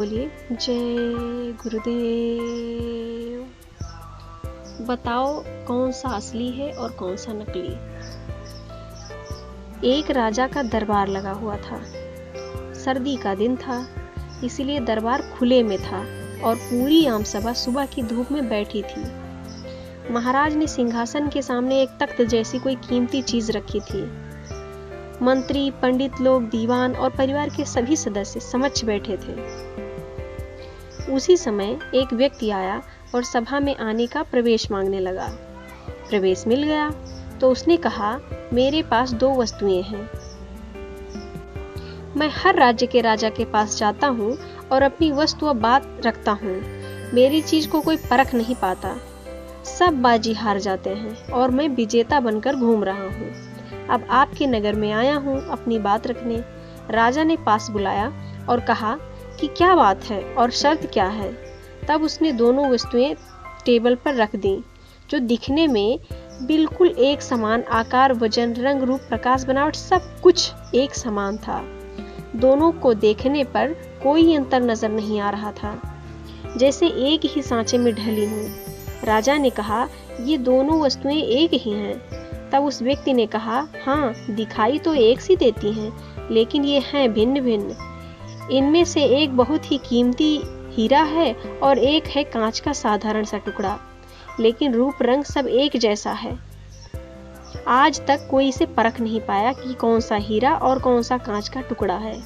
बोलिए जय गुरुदेव। बताओ कौन सा असली है और कौन सा नकली। एक राजा का दरबार लगा हुआ था। सर्दी का दिन था, इसलिए दरबार खुले में था और पूरी आम सभा सुबह की धूप में बैठी थी। महाराज ने सिंहासन के सामने एक तख्त जैसी कोई कीमती चीज रखी थी। मंत्री, पंडित लोग, दीवान और परिवार के सभी सदस्य समक्ष बैठे थे। उसी समय एक व्यक्ति आया और सभा में आने का प्रवेश मांगने लगा। प्रवेश मिल गया तो उसने कहा, मेरे पास 2 वस्तुएं हैं। मैं हर राज्य के राजा के पास जाता हूँ और अपनी वस्तु व बात रखता हूँ। मेरी चीज को कोई परख नहीं पाता। सब बाजी हार जाते हैं और मैं विजेता बनकर घूम रहा हूँ। अब आपके नगर में आया हूँ अपनी बात रखने। राजा ने पास बुलाया और कहा कि क्या बात है और शर्त क्या है। तब उसने दोनों वस्तुएं टेबल पर रख दी, जो दिखने में बिल्कुल एक समान, आकार, वजन, रंग, रूप, प्रकाश, बनावट सब कुछ एक समान था। दोनों को देखने पर कोई अंतर नजर नहीं आ रहा था, जैसे एक ही सांचे में ढली हूँ। राजा ने कहा, ये दोनों वस्तुएं एक ही हैं। तब उस व्यक्ति ने कहा, हाँ, दिखाई तो एक सी देती हैं, लेकिन ये हैं भिन्न भिन्न। इनमें से एक बहुत ही कीमती हीरा है और एक है कांच का साधारण सा टुकड़ा, लेकिन रूप रंग सब एक जैसा है। आज तक कोई इसे परख नहीं पाया कि कौन सा हीरा और कौन सा कांच का टुकड़ा है।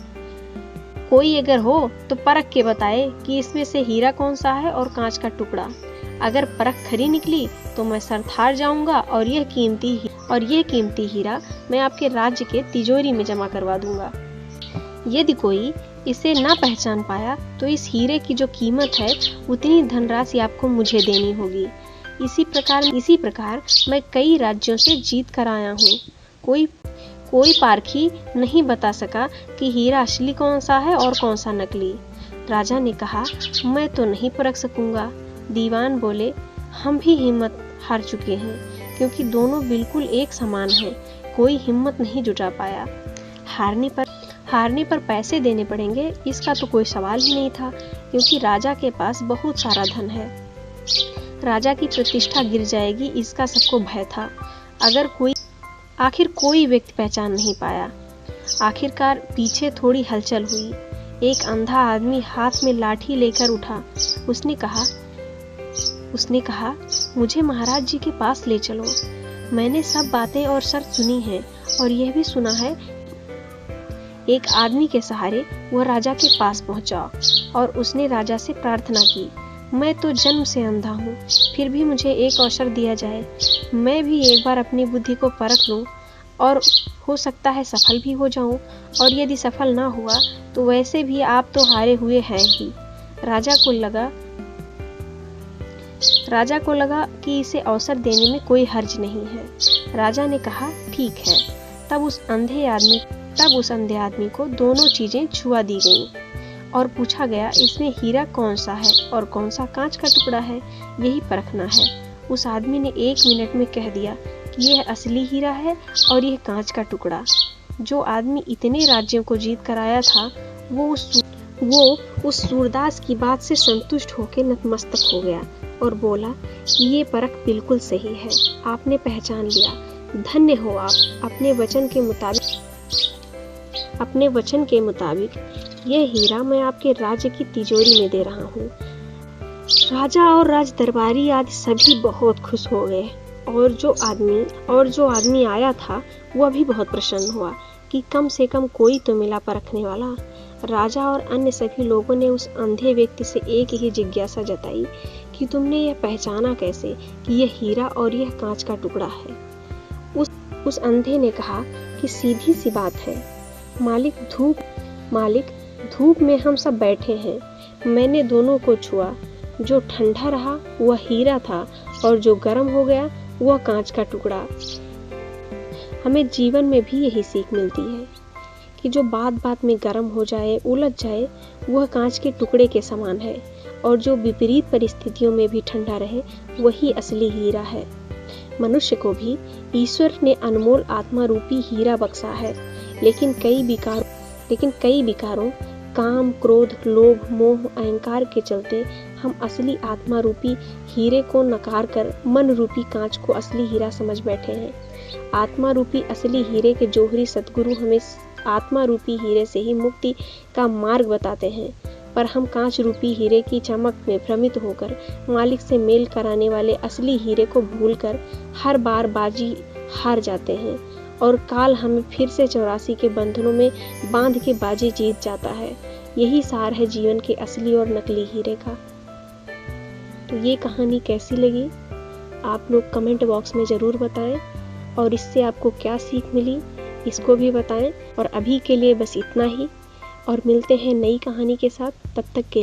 कोई अगर हो तो परख के बताए कि इसमें से हीरा कौन सा है और कांच का टुकड़ा। अगर परख खरी निकली तो मैं सर हार जाऊंगा और यह कीमती हीरा मैं आपके राज्य के तिजोरी में जमा करवा दूंगा। यदि कोई इसे ना पहचान पाया तो इस हीरे की जो कीमत है उतनी धनराशि आपको मुझे देनी होगी। इसी प्रकार मैं कई राज्यों से जीत कर आया हूँ। कोई पारखी नहीं बता सका कि हीरा असली कौन सा है और कौन सा नकली। राजा ने कहा, मैं तो नहीं परख सकूंगा। दीवान बोले, हम भी हिम्मत हार चुके हैं, क्योंकि दोनों बिल्कुल एक समान हैं। कोई हिम्मत नहीं जुटा पाया। हारने पर पैसे देने पड़ेंगे, इसका तो कोई सवाल ही नहीं था, क्योंकि राजा के पास बहुत सारा धन है। राजा की प्रतिष्ठा गिर जाएगी, इसका सबको भय था। आखिर कोई व्यक्ति पहचान नहीं पाया। आखिरकार पीछे थोड़ी हलचल हुई। एक अंधा आदमी हाथ में लाठी लेकर उठा। उसने कहा, मुझे महाराज जी के पास ले चलो। मैंने सब बातें और शर्त सुनी है और यह भी सुना है। एक आदमी के सहारे वह राजा के पास पहुंचा और उसने राजा से प्रार्थना की, मैं तो जन्म से अंधा हूँ, फिर भी मुझे एक अवसर दिया जाए। मैं भी एक बार अपनी बुद्धि को परख लूं और हो सकता है सफल भी हो जाऊं, और यदि सफल ना हुआ तो वैसे भी आप तो हारे हुए हैं ही। राजा को लगा कि इसे अवसर देने में कोई हर्ज नहीं है। राजा ने कहा, ठीक है। तब उस अंधे आदमी को दोनों चीजें छुआ दी गईं और पूछा गया, इसमें हीरा कौन सा है और कौन सा कांच का टुकड़ा है, यही परखना है। उस आदमी ने 1 मिनट में कह दिया कि यह असली हीरा है और यह कांच का टुकड़ा। जो आदमी इतने राज्यों को जीत कर आया था, वो उस सूरदास की बात से संतुष्ट होकर नतमस्तक हो गया और बोला, ये परख बिल्कुल सही है, आपने पहचान लिया। धन्य हो आप। अपने वचन के मुताबिक यह हीरा मैं आपके राज्य की तिजोरी में दे रहा हूँ। राजा और राज दरबारी आदि सभी बहुत खुश हो गए और जो आदमी आया था वह भी बहुत प्रसन्न हुआ कि कम से कम कोई तो मिला परखने वाला। राजा और अन्य सभी लोगों ने उस अंधे व्यक्ति से एक ही जिज्ञासा जताई कि तुमने यह पहचाना कैसे कि यह हीरा और यह कांच का टुकड़ा है। उस अंधे ने कहा कि सीधी सी बात है मालिक, धूप में हम सब बैठे हैं। मैंने दोनों को छुआ। जो ठंडा रहा वह हीरा था और जो गर्म हो गया वह कांच का टुकड़ा। हमें जीवन में भी यही सीख मिलती है कि जो बात में गर्म हो जाए, उलझ जाए, वह कांच के टुकड़े के समान है, और जो विपरीत परिस्थितियों में भी ठंडा रहे वही असली हीरा है। मनुष्य को भी ईश्वर ने अनमोल आत्मा रूपी हीरा बख्शा है, लेकिन कई विकारों काम, क्रोध, लोभ, मोह, अहंकार के चलते हम असली आत्मा रूपी हीरे को नकार कर मन रूपी कांच को असली हीरा समझ बैठे हैं। आत्मा रूपी असली हीरे के जोहरी सतगुरु हमें आत्मा रूपी हीरे से ही मुक्ति का मार्ग बताते हैं, पर हम कांच रूपी हीरे की चमक में भ्रमित होकर मालिक से मेल कराने वाले असली हीरे को भूलकर हर बार बाजी हार जाते हैं और काल हमें फिर से 84 के बंधनों में बांध के बाजी जीत जाता है। यही सार है जीवन के असली और नकली हीरे का। तो ये कहानी कैसी लगी आप लोग कमेंट बॉक्स में ज़रूर बताएं, और इससे आपको क्या सीख मिली इसको भी बताएं। और अभी के लिए बस इतना ही, और मिलते हैं नई कहानी के साथ। तब तक के लिए